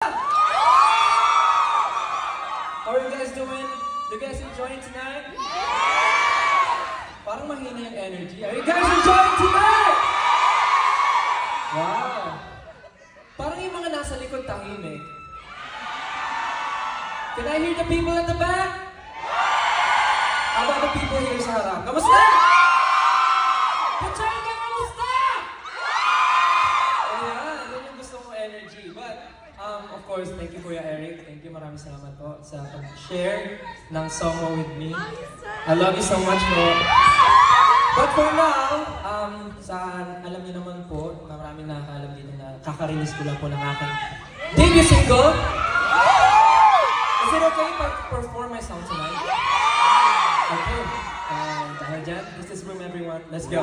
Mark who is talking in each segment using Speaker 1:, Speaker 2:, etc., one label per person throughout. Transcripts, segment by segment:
Speaker 1: How are you guys doing? You guys enjoying tonight? Parang mahina yung energy. Are you guys enjoying tonight? Wow! Parang yung mga nasa likod tahimik. Can I hear the people at the back? How about the people here sa harap? Kamusta? Pachay ka, kamusta? Ayan, yun yung gusto kong energy. But, of course, thank you Kuya Eric. Thank you, maraming salamat po sa pag-share ng song mo with me. I love you so much po. But for now, alam niyo naman po, maraming nakakaalam dito na kakarinis ko lang po ng aking debut single. Is it okay if I perform my song tonight? Okay. Dahil dyan, this is Room Everyone. Let's go.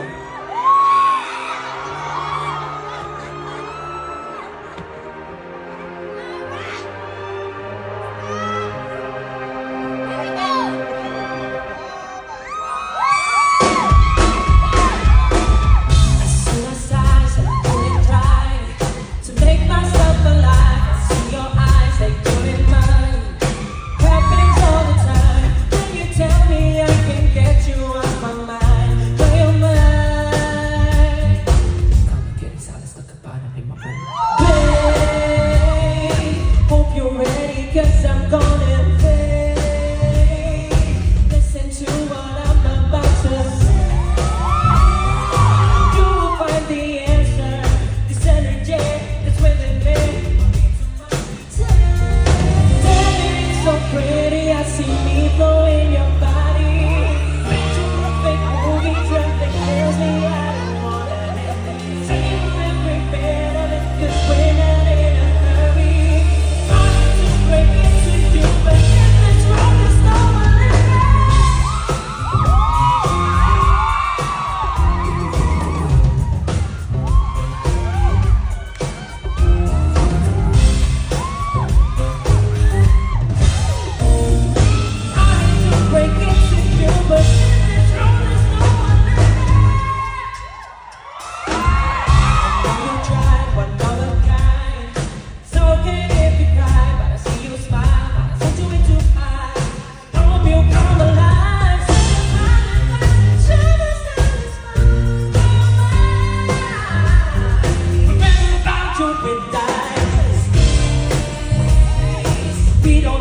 Speaker 2: We don't